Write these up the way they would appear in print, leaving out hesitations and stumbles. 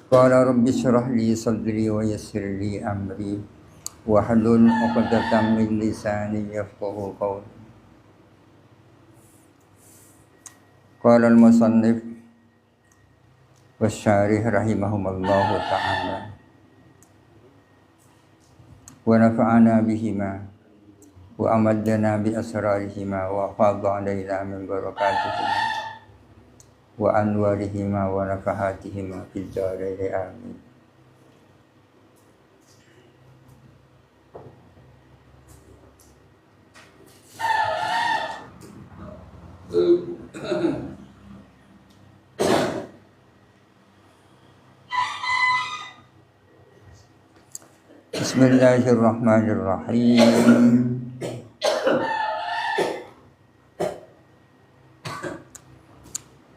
Qala rabbi shrah li sadri wa yassir li amri wahlul 'uqdatam min lisani yafqahu qawli. Qala al-musannif wasyarih rahimahumallahu ta'ala wa nafa'ana bihima wa amaddana bi asrarihima wa fadha 'alaina min barakatihima wa anwarihima wa nafahatihima fid dharain amin. Bismillahirrahmanirrahim.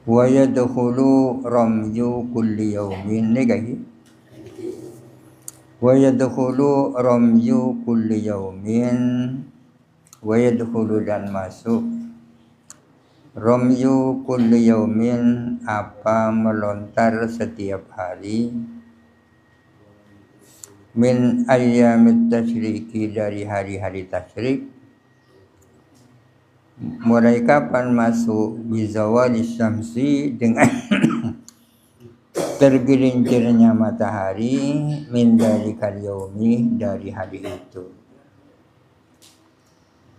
Wa yadkhulu ramyu kulli yawmin negahi. Wa yadkhulu ramyu kulli yawmin. Wa yadkhulu dan masuk ramyu kulli yawmin apa melontar setiap hari min ayyamit tasyriki dari hari-hari tasyrik. Mulai kapan masuk bizawali syamsi dengan tergelincirnya matahari min dari yaumi dari hari itu.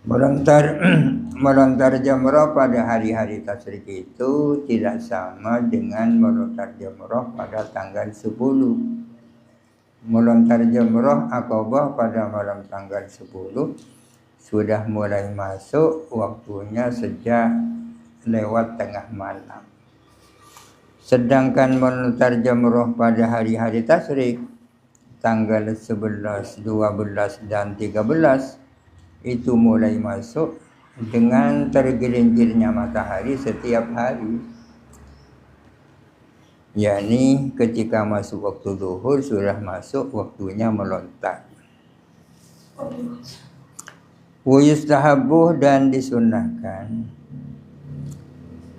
Melontar jamrah pada hari-hari tasyrik itu tidak sama dengan melontar jamrah pada tanggal 10. Melontar jamrah Aqabah pada malam tanggal 10 sudah mulai masuk waktunya sejak lewat tengah malam. Sedangkan melontar jamrah pada hari-hari tasyrik tanggal 11, 12 dan 13 itu mulai masuk dengan tergelincirnya matahari setiap hari. yakni ketika masuk waktu zuhur sudah masuk waktunya melontar. Wa yustahabu dan disunnahkan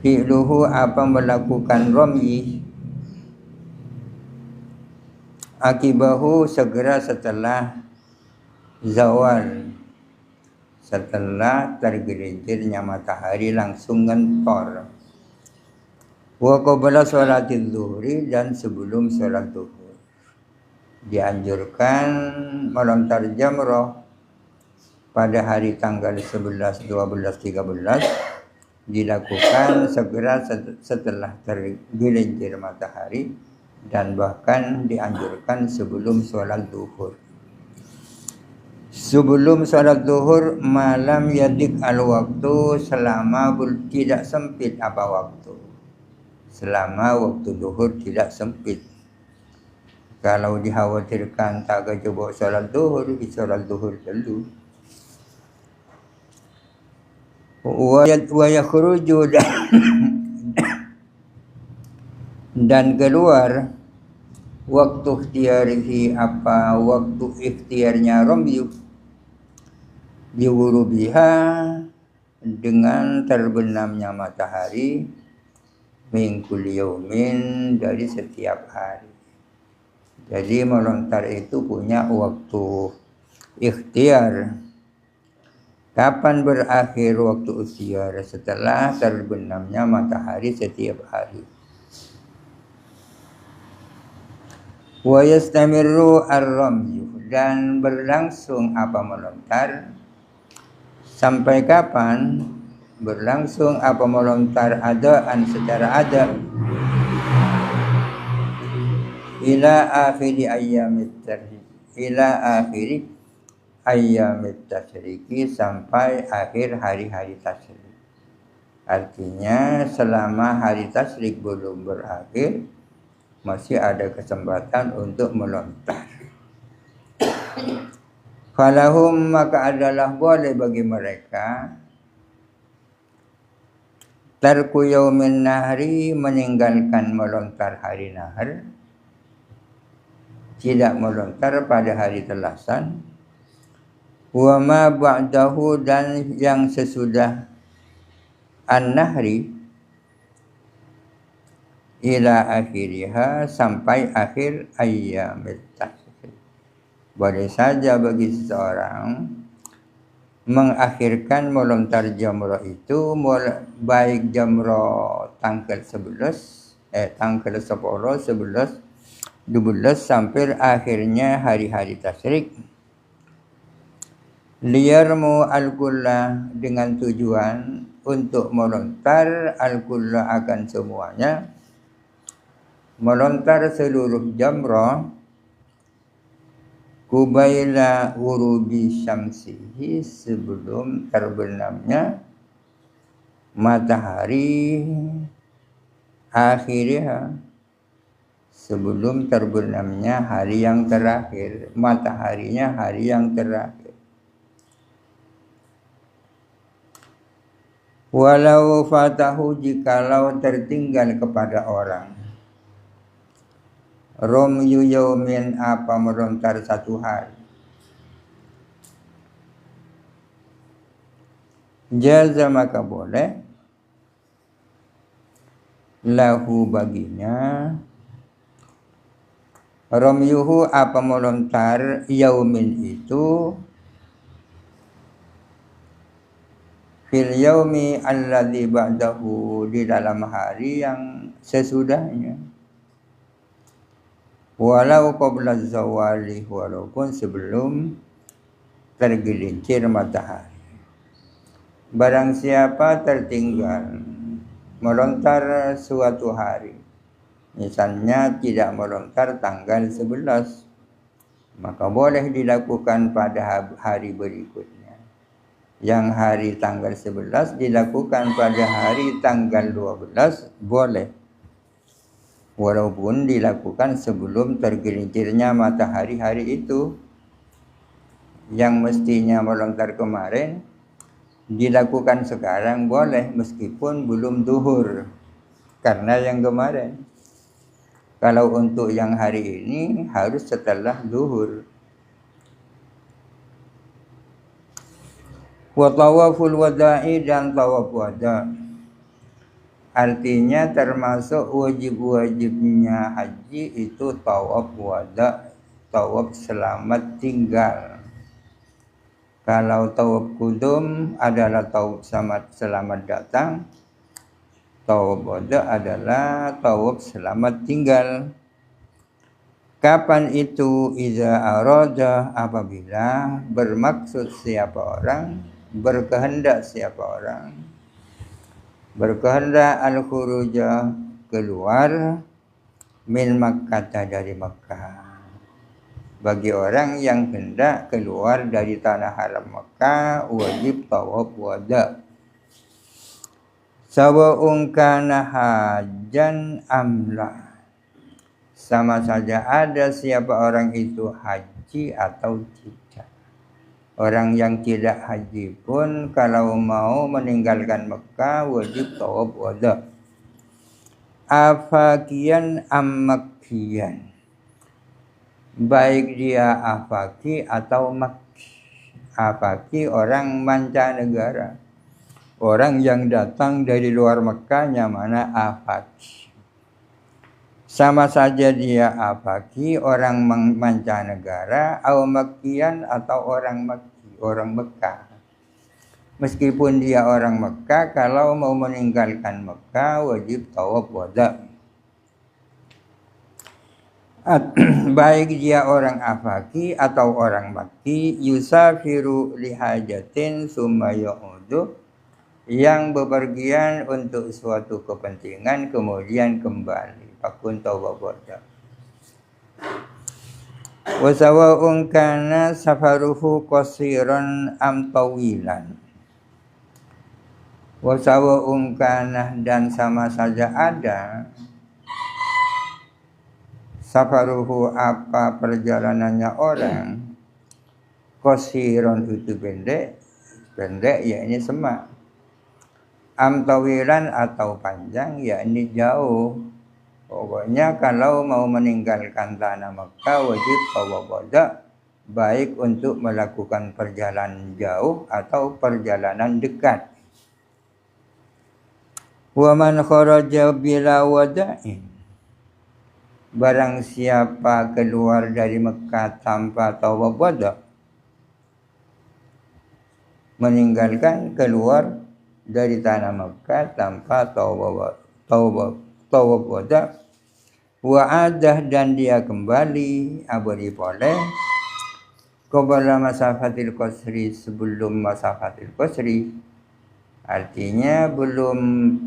fi'luhu apa melakukan ramyi akibahu segera setelah zawal, setelah tergelincirnya matahari langsung ngentor. Wa qabla sholatil zuhri dan sebelum sholat zuhur. Dianjurkan melontar jamrah pada hari tanggal 11, 12, 13 dilakukan segera setelah tergelincir matahari dan bahkan dianjurkan sebelum sholat zuhur. Sebelum sholat zuhur malam yadik al-waktu selama tidak sempit apa waktu. Selama waktu zuhur tidak sempit. Kalau dikhawatirkan tak kejebak sholat zuhur, sholat zuhur dulu. Wa yakhruju dan keluar waktu ikhtiyarihi apa waktu ikhtiarnya ramyu diwurubiha dengan terbenamnya matahari min kulli yaumin dari setiap hari. Jadi melontar itu punya waktu ikhtiar. Kapan berakhir waktu ikhtiar? Setelah terbenamnya matahari setiap hari. Wa yastamirru ar-ramyu dan berlangsung apa melontar sampai kapan? Berlangsung apa melontar adaan secara ada ila akhiri ayyamit tasyrik, ila akhiri ayyamit tasyriki sampai akhir hari-hari tasyrik. Artinya selama hari tasyrik belum berakhir masih ada kesempatan untuk melontar. Falahum maka adalah boleh bagi mereka tarku yaumin nahri meninggalkan melontar hari nahar, tidak melontar pada hari telasan, wa ma ba'dahu dan yang sesudah an-nahri ila akhiriha, sampai akhir ayyamit tasyrik. Boleh saja bagi seseorang mengakhirkan melontar jamrah itu baik jamrah tanggal 11, tanggal 10, 11, 12 sampai akhirnya hari-hari tasyrik. Liyarmu al-kulla, dengan tujuan untuk melontar al-kulla akan semuanya, melontar seluruh jamrah kubaila ghurubi syamsihi, sebelum terbenamnya matahari akhirnya, sebelum terbenamnya hari yang terakhir, mataharinya hari yang terakhir. Walau fatahu, jikalau tertinggal kepada orang, romyu yaumin, apa melontar satu hari, jaza, maka boleh lahu baginya, romyuhu, apa melontar yaumin itu, fil yaumi alladzi ba'dahu, di dalam hari yang sesudahnya, walau qabla zawali, walaupun sebelum tergelincir matahari. Barang siapa tertinggal melontar suatu hari, misalnya tidak melontar tanggal 11, maka boleh dilakukan pada hari berikutnya. Yang hari tanggal 11 dilakukan pada hari tanggal 12, boleh, walaupun dilakukan sebelum tergelincirnya matahari hari itu. Yang mestinya melontar kemarin dilakukan sekarang boleh, meskipun belum duhur, karena yang kemarin. Kalau untuk yang hari ini harus setelah duhur. Wa tawaful wada'i, dan tawaf wada', artinya termasuk wajib-wajibnya haji itu tawaf wada', tawaf selamat tinggal. Kalau tawaf kudum adalah tawaf selamat datang, tawaf wada' adalah tawaf selamat tinggal. Kapan itu? Iza arada, apabila bermaksud siapa orang, berkehendak siapa orang, berkehendak al-khuruja, keluar, min Makkah, dari Makkah. Bagi orang yang hendak keluar dari tanah haram Makkah, wajib tawaf wada'. Sawa'un kana hajan amla, sama saja ada siapa orang itu haji atau tidak. Orang yang tidak haji pun kalau mau meninggalkan Mekah wajib tawaf wada'. Afakian ammakian, baik dia afaki atau makki. Afaki orang mancanegara, orang yang datang dari luar Mekah, mana afaki. Sama saja dia afaki, orang mancanegara, atau makian, atau orang Makki, orang Mekah. Meskipun dia orang Mekah, kalau mau meninggalkan Mekah wajib tawaf wada'. Baik dia orang afaki atau orang Makki, yusafiru lihajatin summa ya'udu, yang bepergian untuk suatu kepentingan kemudian kembali, pakun tawaf wada'. Wa sawa'un kana safaruhu qasiran am tawilan. Wa sawa'un kana, dan sama saja ada, safaruhu, apa perjalanannya orang, qasiran itu pendek, ya ini semak, am tawilan atau panjang, ya ini jauh. Pokoknya kalau mau meninggalkan tanah Makkah wajib tawaf wada', baik untuk melakukan perjalanan jauh atau perjalanan dekat. Wa man kharaja bila wada'in, barang siapa keluar dari Mekah tanpa tawaf wada, meninggalkan keluar dari tanah Mekah tanpa tawaf wada, wa'adah dan dia kembali abadi boleh qabla masafatil qasri, sebelum masafatil qasri, artinya belum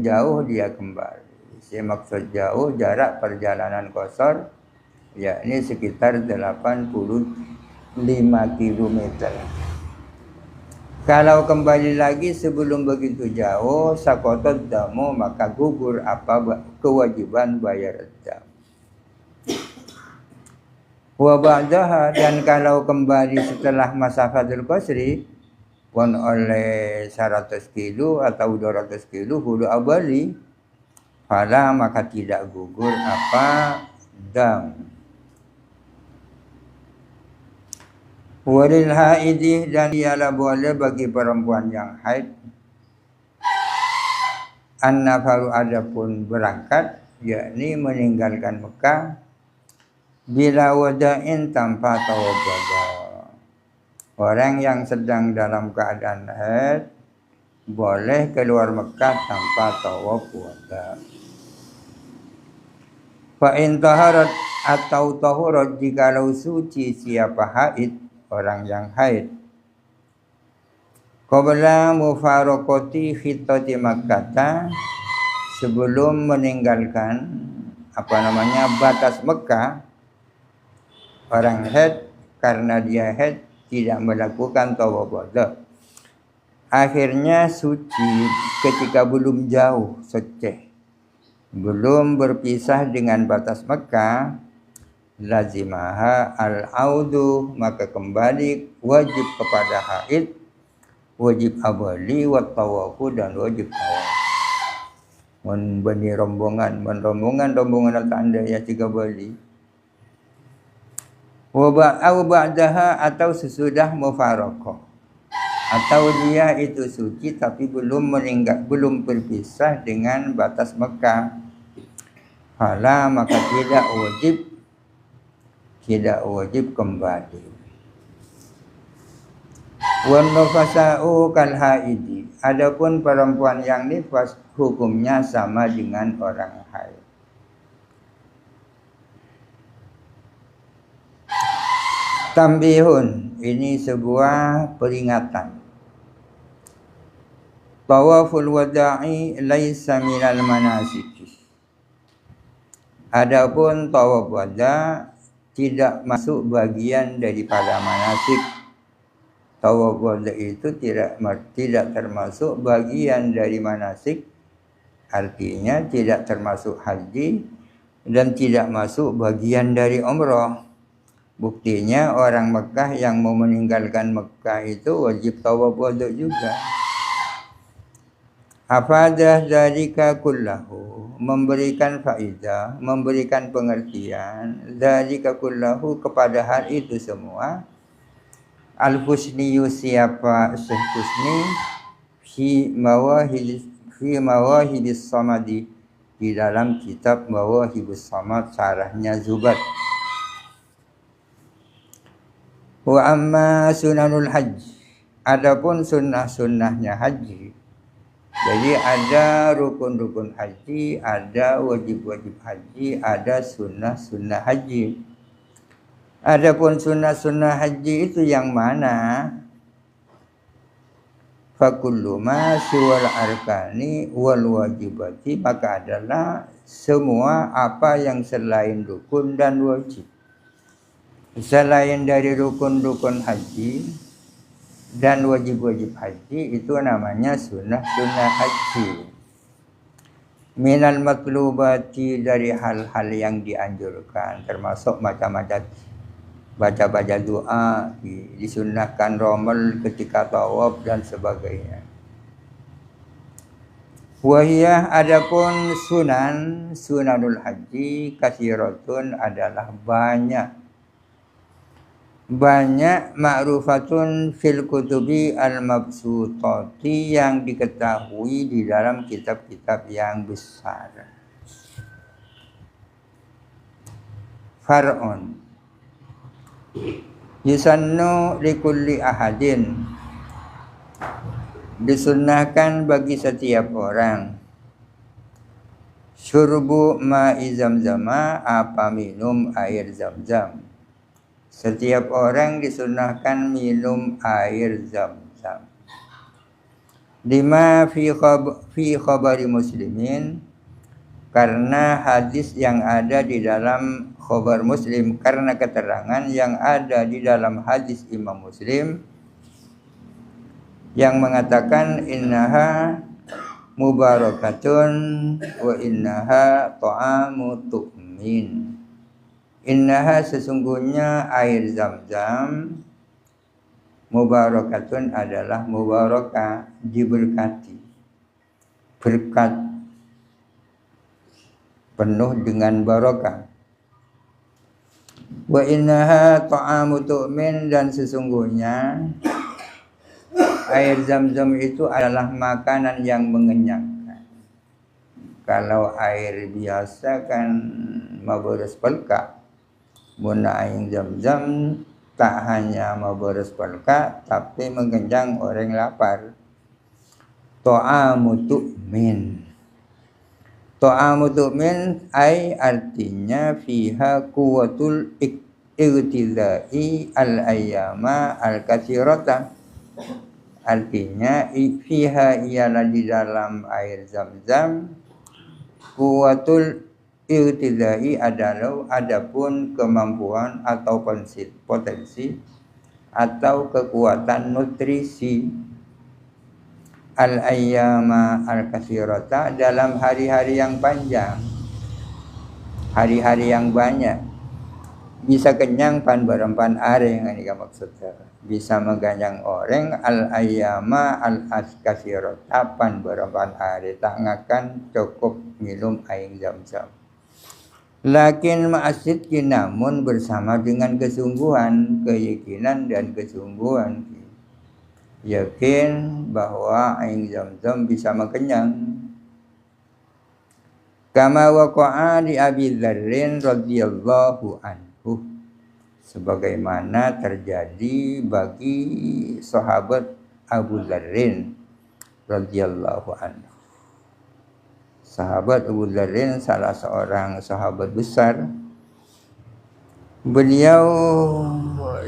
jauh dia kembali. Maksud jauh jarak perjalanan qasar yakni sekitar 85 km. Kalau kembali lagi sebelum begitu jauh, sakotot damu, maka gugur apa kewajiban bayar dam. Wa ba'daha, dan kalau kembali setelah masafatul qasri pun oleh 100 kilo atau 200 kilo hulu abali, fala maka tidak gugur apa dam. Walil haidih, dan ialah boleh bagi perempuan yang haid an-nafaru, adapun berangkat, yakni meninggalkan Mekah bila wada'in tanpa tawaf wada. Orang yang sedang dalam keadaan haid boleh keluar Mekah tanpa tawaf wada. Fa in taharat atau tahurat, jikalau suci siapa haid, orang yang haid, qabla mufaraqati khitati Makkah, sebelum meninggalkan batas Mekah, orang haid karena dia haid tidak melakukan tawaf wada, akhirnya suci ketika belum jauh seceh, belum berpisah dengan batas Mekah, lazimaha al-audu, maka kembali wajib kepada haid, wajib abali wa tawafu, dan wajib tawaf. Bani rombongan atau anda ya 3 bali. Wa ba'daha, atau sesudah mufaraqah, atau dia itu suci tapi belum berpisah dengan batas Mekah, fala maka tidak wajib kembali. Wan nufasa'u kal haidi, adapun perempuan yang nifas hukumnya sama dengan orang haid. Tambihun, ini sebuah peringatan. Tawaful wada'i laisa minal manasik. Adapun tawaf wada tidak masuk bagian daripada manasik. Tawaf wada itu tidak termasuk bagian dari manasik, artinya tidak termasuk haji dan tidak masuk bagian dari umrah. Buktinya orang Mekah yang mau meninggalkan Mekah itu wajib tawaf wada juga. Afadah dzalika kullahu, memberikan faidah, memberikan pengertian dzalika kullahu, kepada hal itu semua. Al-Husniyu, siapa Syekh Husni, fi mawahibis samadi, di dalam kitab Mawahibus Samad, syarahnya Zubat. Wa amma sunanul hajj, adapun sunnah-sunnahnya haji. Jadi ada rukun-rukun haji, ada wajib-wajib haji, ada sunnah-sunnah haji. Adapun sunnah-sunnah haji itu yang mana? Fakullu ma siwal arkani wal wajibati, maka adalah semua apa yang selain rukun dan wajib. Selain dari rukun-rukun haji dan wajib-wajib haji, itu namanya sunnah-sunnah haji. Minal matlubati, dari hal-hal yang dianjurkan, termasuk macam-macam baca-baca doa, disunnahkan romal ketika tawaf dan sebagainya. Wahiyah, adapun sunanul haji kasiratun, adalah banyak ma'rufatun fil kutubi al-mabsutati, yang diketahui di dalam kitab-kitab yang besar. far'un yusannu likulli ahadin, disunnahkan bagi setiap orang, syurbu ma'i zamzama, apa minum air zam-zam. Setiap orang disunnahkan minum air zam-zam. Lima fi khabari muslimin, karena hadis yang ada di dalam khabar Muslim, karena keterangan yang ada di dalam hadis Imam Muslim yang mengatakan innaha mubarakatun wa innaha ta'amu tu'min. Innaha, sesungguhnya air zam-zam, mubarakatun adalah mubarakah, diberkati, berkat, penuh dengan barokah. Wa innaha ta'amu tu'min, dan sesungguhnya air zam-zam itu adalah makanan yang mengenyangkan. Kalau air biasa kan maboros pelka, mun air zam-zam tak hanya maboros pelka tapi mengenyang orang lapar. Ta'amu tu'min. Ta'amu tu'min ay artinya fiha quwwatul iqtidai al-ayyama al-katsirata. Artinya fiha ialah di dalam air zam-zam quwwatul iqtidai adalah adapun kemampuan atau potensi atau kekuatan nutrisi al-ayyama al-katsirata, dalam hari-hari yang panjang, hari-hari yang banyak. Bisa kenyang pan berempan areng, ini maksudnya. Bisa mengganyang orang al-ayyama al-katsirata pan berempan hari, tak ngakan cukup minum air zam-zam. Lakin ma'asidki, namun bersama dengan kesungguhan, keyakinan dan kesungguhan, yakin bahwa air zam-zam bisa mengenyang. Kama waqa'a li Abi Dzarrin radhiyallahu anhu, sebagaimana terjadi bagi sahabat Abu Dzarrin radhiyallahu anhu. Sahabat Abu Dzarrin salah seorang sahabat besar. Beliau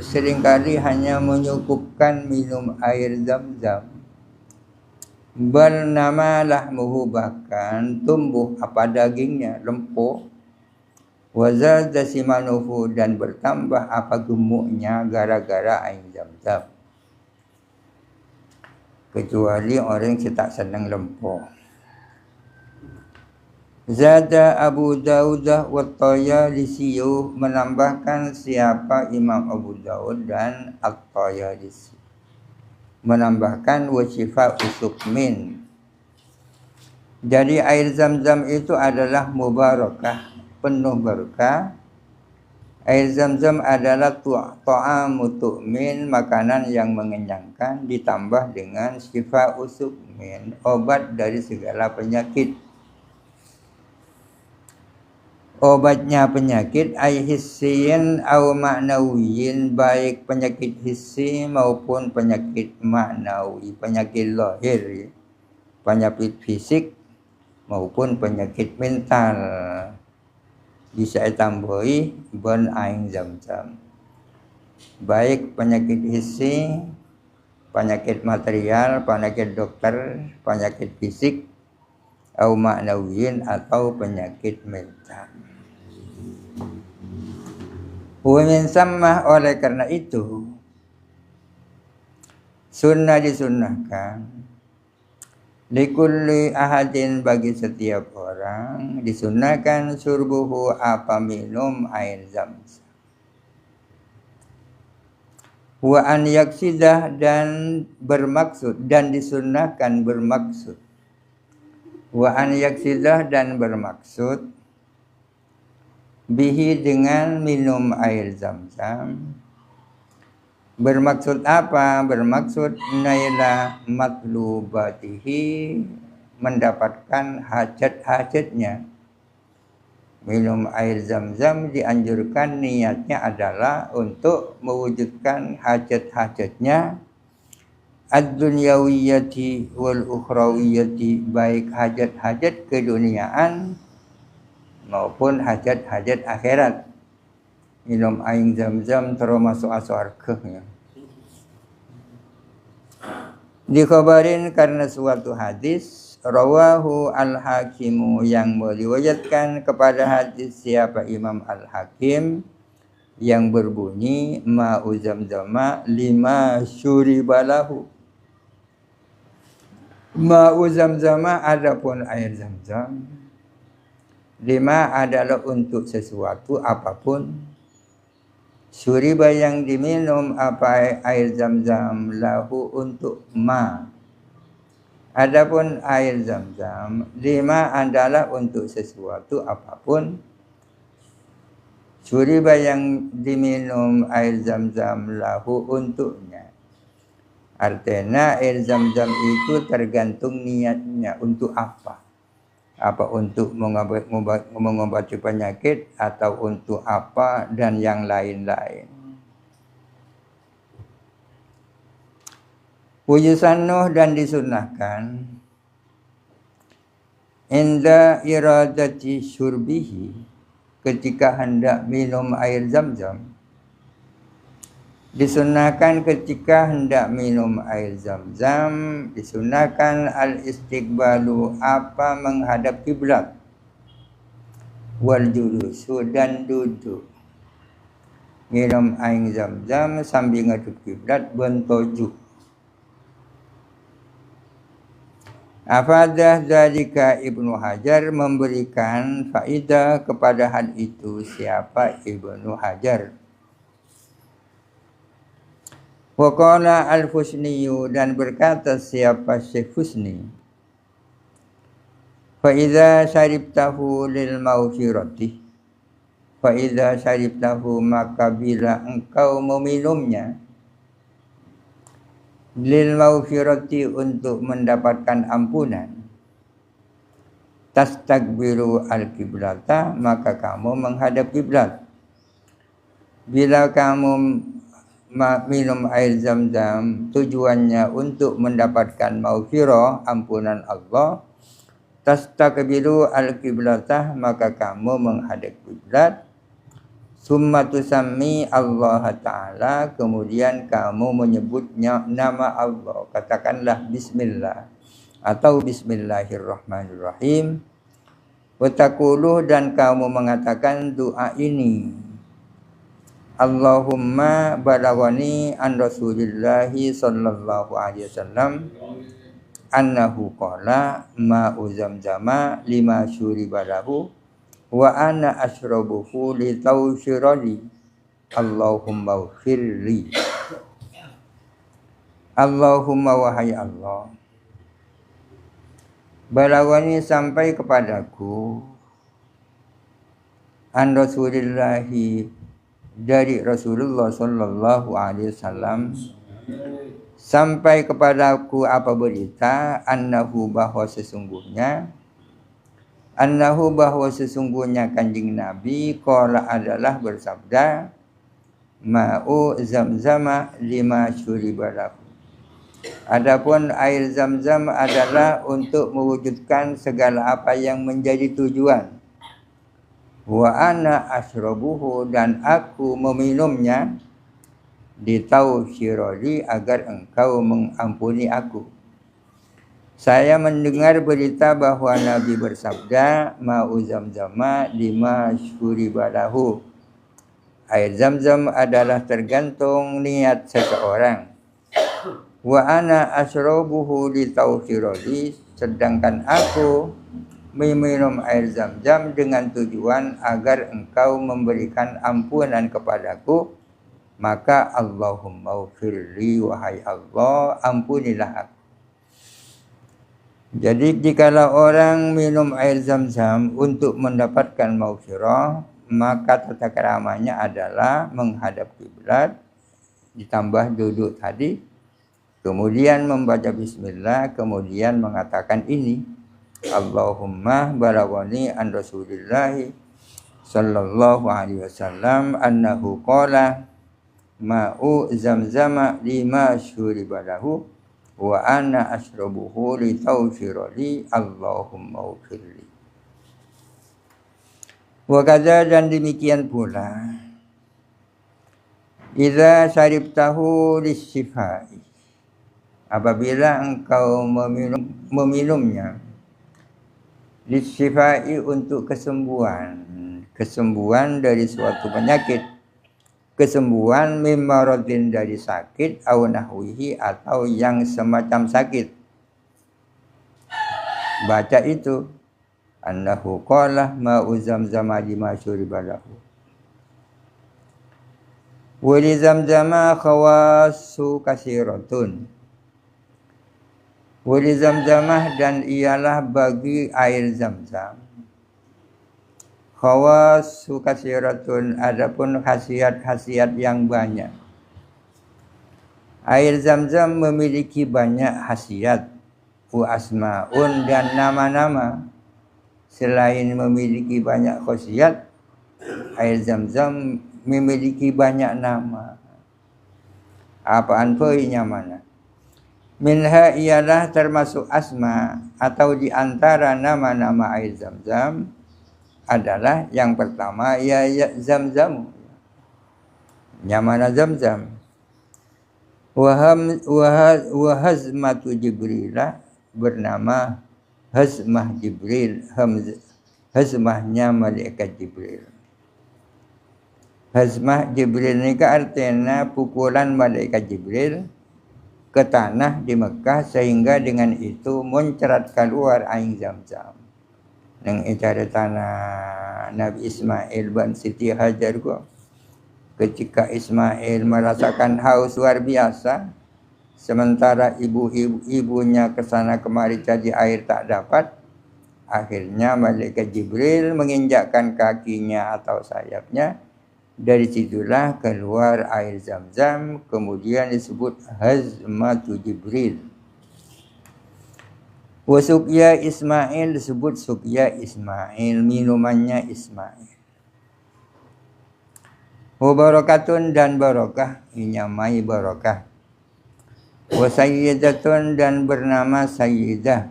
seringkali hanya menyukupkan minum air zam-zam. Bal nama lahmuhu, bahkan tumbuh apa dagingnya, lempuk. Wazada simanuhu, dan bertambah apa gemuknya gara-gara air zam-zam. Kecuali orang yang tak senang lempuk. Zada Abu Dawud wa At-Tayalisi, menambahkan siapa Imam Abu Dawud dan At-Tayalisi, menambahkan wasyifa usukmin. Jadi air zam-zam itu adalah mubarakah, penuh berkah. Air zam-zam adalah ta'amu tu'min, makanan yang mengenyangkan, ditambah dengan syifa usukmin, obat dari segala penyakit. Obatnya penyakit ay hissiyin au ma'nawiyin, baik penyakit hissi maupun penyakit maknawi, penyakit lahir, penyakit fisik maupun penyakit mental, bisa ditambahi ben air zam-zam. Baik penyakit hissi, penyakit material, penyakit dokter, penyakit fisik, au ma'nawiyin, atau penyakit mental. Wa min sammah, oleh karena itu sunnah disunnahkan likulli ahadin, bagi setiap orang disunnahkan surbuhu, apa minum air zam-zam. Wa an yaksidah, dan bermaksud, dan disunnahkan bermaksud. Wa an yaksidah, dan bermaksud bihi, dengan minum air zam-zam. Bermaksud apa? Bermaksud naila matlubatihi, mendapatkan hajat-hajatnya. minum air zam-zam dianjurkan niatnya adalah untuk mewujudkan hajat-hajatnya ad-dunyawiyati wal ukhrawiyati, baik hajat-hajat keduniaan maupun hajat-hajat akhirat. Minum air zam-zam terus masuk surga ya. Dikabarin karena suatu hadis rawahu al-Hakimu yang meriwayatkan kepada hadis siapa Imam Al-Hakim yang berbunyi ma'u zamzama lima syuribalahu. Ma'u zamzama adapun air zam-zam lima adalah untuk sesuatu apapun. Syuriba yang diminum apa air zam-zam lahu untuk ma. Adapun air zam-zam lima adalah untuk sesuatu apapun. Syuriba yang diminum air zam-zam lahu untuknya. Artinya air zam-zam itu tergantung niatnya untuk apa. Apa untuk mengobati penyakit atau untuk apa dan yang lain-lain. Wuyusannuh dan disunahkan inda iradati syurbihi, ketika hendak minum air zam-zam. Disunahkan ketika hendak minum air zam-zam, disunahkan al-istiqbalu apa menghadap kiblat, wal julusu dan duduk. Minum air zam-zam sambil ngadep kiblat bentojuk. Afadah zalika Ibnu Hajar memberikan faedah kepada hal itu siapa Ibnu Hajar. Waqala al-Husniyu dan berkata siapa Syekh Husni. Fa idza syaribtahu lil mauhirati. Fa idza syaribtahu maka bila engkau meminumnya lil mauhirati untuk mendapatkan ampunan. Tastakbiru al-qiblata maka kamu menghadap kiblat. Bila kamu minum air zam-zam tujuannya untuk mendapatkan maghfirah ampunan Allah, tastakbiru al-qiblatah maka kamu menghadap kiblat. Summa tusammi Allah Ta'ala, kemudian kamu menyebutnya nama Allah, katakanlah bismillah atau bismillahirrahmanirrahim. Wa taqulu dan kamu mengatakan doa ini. Allahumma balawani an Rasulillahi sallallahu alaihi wasallam annahu qala ma'u zamzama lima syuribalahu wa ana ashrabuhu li tawshirali Allahumma ghfirli. Allahumma wahai Allah, balawani sampai kepadaku an Rasulillahi dari Rasulullah sallallahu alaihi wasallam, sampai kepadaku apa berita annahu bahwa sesungguhnya kanjeng Nabi qala adalah bersabda ma'u zamzama lima syuribalahu. Adapun air zam-zam adalah untuk mewujudkan segala apa yang menjadi tujuan. Wa ana asyrabuhu dan aku meminumnya di tausyirali agar engkau mengampuni aku. Saya mendengar berita bahwa Nabi bersabda ma'u zamzama lima syuribalahu. Air zam-zam adalah tergantung niat seseorang. Wa ana asyrabuhu li tausyirali, sedangkan aku meminum air zam-zam dengan tujuan agar engkau memberikan ampunan kepadaku, maka Allahumma ghfirli wahai Allah ampunilah aku. Jadi jikalau orang minum air zam-zam untuk mendapatkan maghfirah, maka tata keramanya adalah menghadap kiblat ditambah duduk tadi, kemudian membaca bismillah, kemudian mengatakan ini Allahumma balawani an Rasulillahi sallallahu alaihi wasallam annahu qala ma'u zamzama lima syuriba lahu wa ana ashrabuhu li tawfira li Allahumma ufirli. Wa kadza, dan demikian pula idza syaribtahu lisyifai, apabila engkau meminumnya lisyifai untuk kesembuhan dari suatu penyakit, kesembuhan mimmaradin dari sakit, au nahwihi atau yang semacam sakit. Baca itu annahu qala ma'u zamzama lima syuriba lahu. Wa li zamzama khawasu kasiratun. Wa li zamzamah, dan ialah bagi air Zamzam khawasu kasiratun, adapun khasiat-khasiat yang banyak. Air Zamzam memiliki banyak khasiat, wa asmaun, dan nama-nama. Selain memiliki banyak khasiat, air Zamzam memiliki banyak nama. Apaan poinnya mana? Minha ialah termasuk asma atau di antara nama-nama air Zamzam adalah yang pertama ya Zamzam, yang mana Zamzam. Wa hazmatu Jibril, bernama hazmah Jibril, hazmahnya malaikat Jibril. Hazmah Jibril ini artinya pukulan malaikat Jibril ke tanah di Mekah, sehingga dengan itu mencerat keluar air Zamzam. Yang cara tanah Nabi Ismail ban Siti Hajar gua. Ketika Ismail merasakan haus luar biasa, sementara ibunya kesana kemari cari air tak dapat, akhirnya malaikat Jibril menginjakkan kakinya atau sayapnya. Dari situlah keluar air Zamzam, kemudian disebut hazmatu Jibril. Wa suqya Ismail, disebut suqya Ismail, minumannya Ismail. Wa barakatun, dan barakah, inyamai barakah. Wa sayyidatun, dan bernama sayyidah.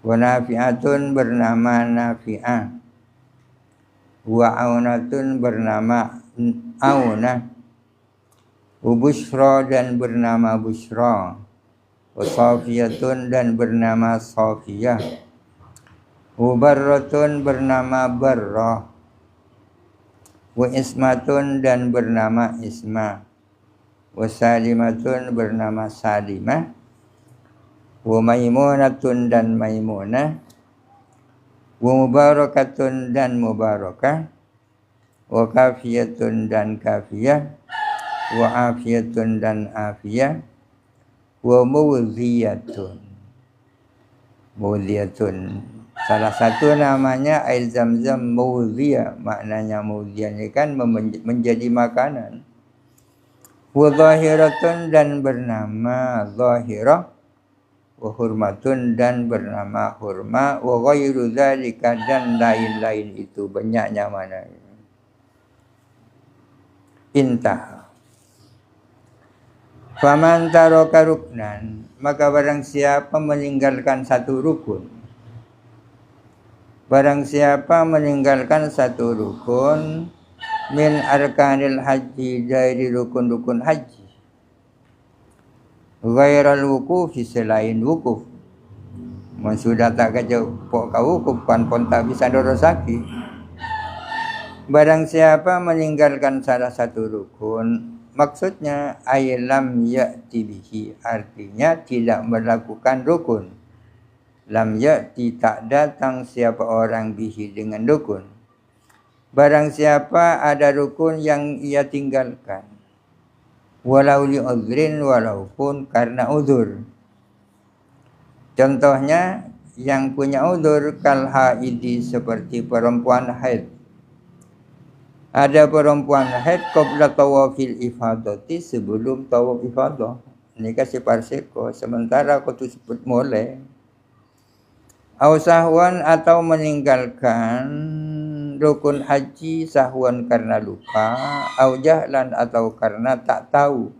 Wa nafi'atun, bernama nafi'ah. Wa aunatun, bernama aunah. Wa bushra, dan bernama bushra. Wa safiyatun, dan bernama safiyah. Wa barratun, bernama barrah. Wa ismatun, dan bernama isma. Wa salimatun, bernama salimah. Wa maimunatun, dan maimunah. Wa mubarakatun, dan mubarakah. Wa kafiyatun, dan kafiyah. Wa afiyatun, dan afiyah. Wa mawziyatun. Mawziyatun, salah satu namanya air Zamzam mawziyah. Maknanya mawziyah ini kan menjadi makanan. Wa zahiratun, dan bernama zahirah. Wa hurmatun, dan bernama hurma. Wa ghairu dzalika, dan lain-lain itu, banyaknya mana. Intah. Faman taraka ruknan, maka barang siapa meninggalkan satu rukun. Barang siapa meninggalkan satu rukun min arkanil haji, dari rukun-rukun haji. Ghairal wukuf, selain wukuf. Sudah tak kejauh kau wukuf pun tak bisa dorosaki. Barang siapa meninggalkan salah satu rukun, maksudnya lam ya'ti bihi, artinya tidak melakukan rukun. Lam ya'ti, tak datang siapa orang bihi, dengan rukun. Barang siapa ada rukun yang ia tinggalkan, walau li udhrin, walaupun karena udzur. Contohnya yang punya udzur kal haidi, seperti perempuan haid. Ada perempuan haid qabla tawafil ifadati, sebelum tawaf ifadah. Ini kasih parseko, sementara aku tu sebut mulai. Au sahwan, atau meninggalkan rukun haji sahwan karena lupa, au jahlan atau karena tak tahu,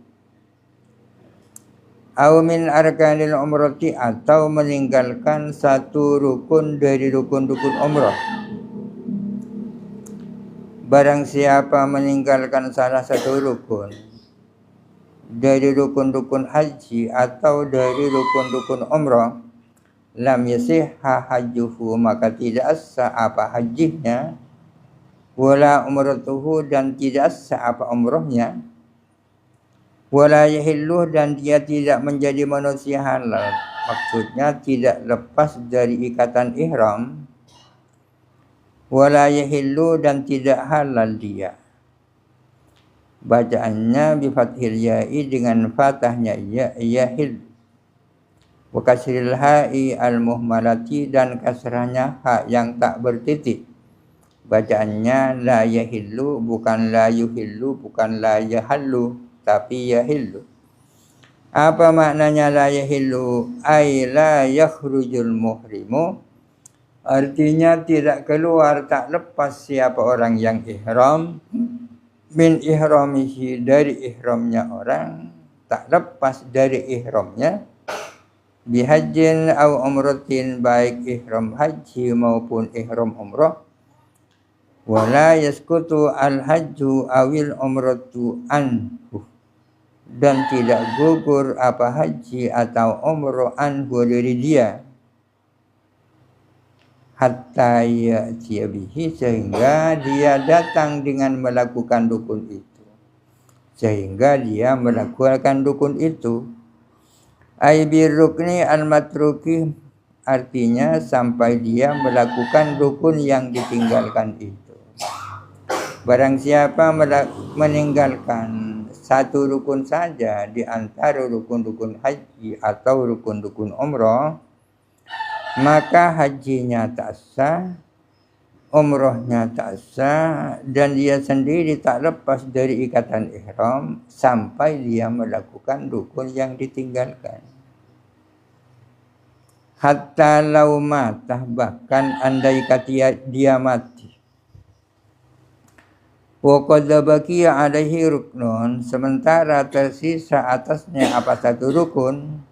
au min arkanil umrati atau meninggalkan satu rukun dari rukun-rukun umrah. Barang siapa meninggalkan salah satu rukun dari rukun-rukun haji atau dari rukun-rukun umrah, lam yasihha hajjuhu, maka tidak sah apa hajinya, wala umratuhu, dan tidak sah apa umrahnya, wala yahilluh, dan dia tidak menjadi manusia halal. Maksudnya tidak lepas dari ikatan ihram, wala yahillu, dan tidak halal dia. Bacaannya bi fathil ya'i, dengan fathahnya ya, yahil, wa kasril ha'i al muhmalati, dan kasrahnya ha yang tak bertitik. Bacaannya la yahillu, bukan la yuhillu, bukan la yahallu, tapi yahillu. Apa maknanya la yahillu? Ay la yakhrujul muhrimu, artinya tidak keluar, tak lepas siapa orang yang ihram, min ihramihi, dari ihramnya orang, tak lepas dari ihramnya, bihajjin au umratin, baik ihram haji maupun ihram umrah, wala yaskutu al hajju awil umratu anhu, dan tidak gugur apa haji atau umrah anhu dari dia, hatta ya'tiya bihi, sehingga dia datang dengan melakukan rukun itu, sehingga dia melakukan rukun itu. Ay birrukni al-matruki, artinya sampai dia melakukan rukun yang ditinggalkan itu. Barang siapa meninggalkan satu rukun saja di antara rukun-rukun haji atau rukun-rukun umrah, maka hajinya tak sah, umrohnya tak sah, dan dia sendiri tak lepas dari ikatan ihram sampai dia melakukan rukun yang ditinggalkan. Hatta lau matah, bahkan andai kata dia mati, wa qad baqiya alaihi ruknun, sementara tersisa atasnya apa satu rukun,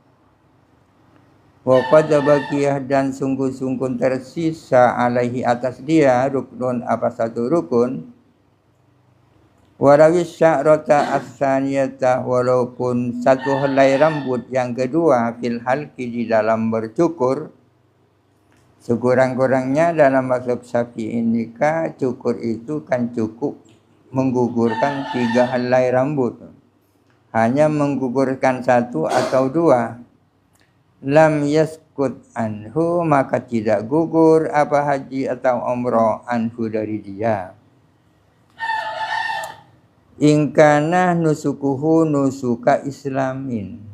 wa qad baqiyah, dan sungguh-sungguh tersisa alaihi atas dia ruknun apa satu rukun, warawis sya'rata as-saniyata, walaupun satu helai rambut yang kedua, fil halqi, di dalam bercukur. Sekurang-kurangnya dalam mazhab Syafi'i nikah, cukur itu kan cukup menggugurkan 3 helai rambut. Hanya menggugurkan 1 atau 2, lam yaskut anhu, maka tidak gugur apa haji atau umrah anhu dari dia. Ingkana nusukuhu nusuka islamin,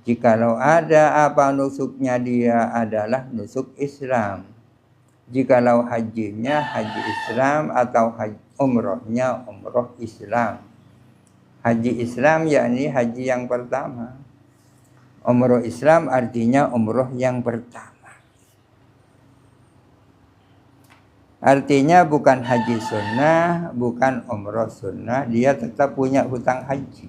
jikalau ada apa nusuknya dia adalah nusuk Islam. Jikalau hajinya haji Islam atau umrahnya umrah Islam. Haji Islam yakni haji yang pertama. Umrah Islam artinya umrah yang pertama. Artinya bukan haji sunnah, bukan umrah sunnah, dia tetap punya hutang haji.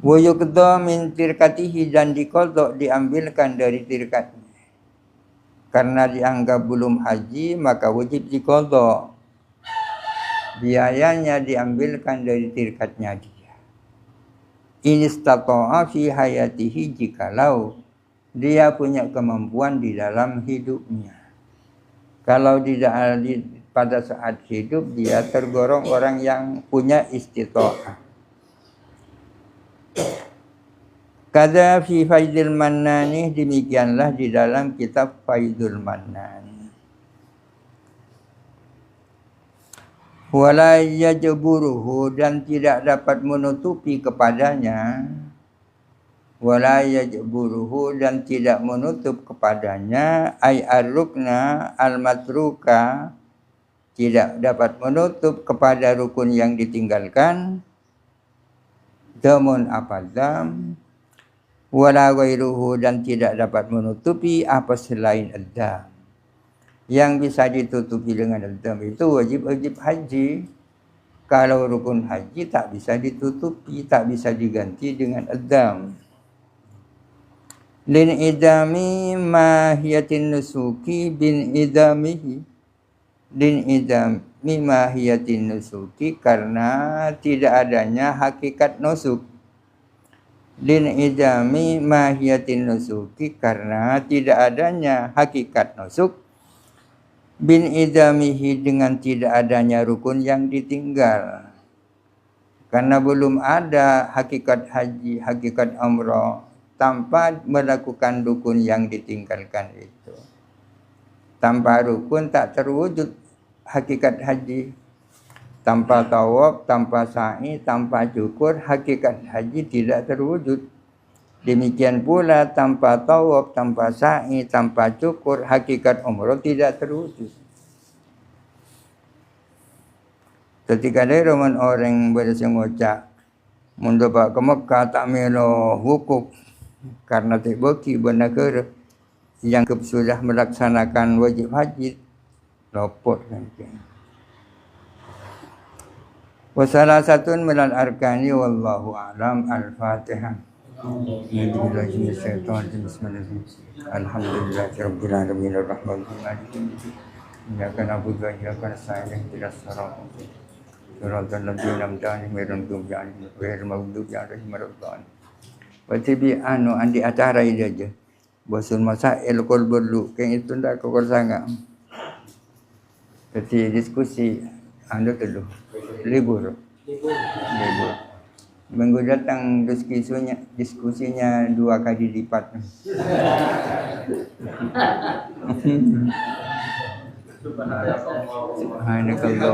Wa yuqda min tirkatihi, dan diqadha, diambilkan dari tirkatnya. Karena dianggap belum haji, maka wajib diqadha. Biayanya diambilkan dari tirkatnya dia. In istata'a fi hayatihi, jikalau dia punya kemampuan di dalam hidupnya. Kalau pada saat hidup dia tergolong orang yang punya istita'ah. Kada fi Faidul Mannani, demikianlah di dalam kitab Faidul Mannan. Wala yajburuhu, dan tidak dapat menutupi kepadanya, wala yajburuhu, dan tidak menutup kepadanya, ay ar-rukna al-matruka, tidak dapat menutup kepada rukun yang ditinggalkan, damun apa dam, wala ghairuhu, dan tidak dapat menutupi apa selain ad-dam. yang bisa ditutupi dengan edam itu wajib haji. Kalau rukun haji tak bisa ditutupi, tak bisa diganti dengan edam. Lin idami mahiyatin nusuki bin idamihi. Lin idami mahiyatin nusuki karena tidak adanya hakikat nusuk. Lin idami mahiyatin nusuki karena tidak adanya hakikat nusuk. Bin idamihi dengan tidak adanya rukun yang ditinggal. Karena belum ada hakikat haji, hakikat umrah tanpa melakukan rukun yang ditinggalkan itu. Tanpa rukun tak terwujud hakikat haji. Tanpa tawaf, tanpa sa'i, tanpa cukur, hakikat haji tidak terwujud. Demikian pula tanpa tawaf, tanpa sa'i, tanpa cukur, hakikat umrah tidak terwujud. Ketika ada roman orang bersengocak mendapat ke Mekah tak melo wukuf karena tak baki bernegara yang sudah melaksanakan wajib haji lopot kan. Wasalasatun minal arkani wallahu a'lam. Al-Fatihah. Alhamdulillahirabbil alamin arrahmanir rahim. Iyyaka na'budu wa iyyaka nasta'in ihdinas siratal ladzina an'amta 'alaihim ghairil maghdubi 'alaihim waladdallin. Watibi andi acara ini aja. Bosun masail kol berlu kayak itu ndak kok sangat. Jadi diskusi anda dulu libur. Minggu datang diskusinya 2 kali lipat. Subhanallah.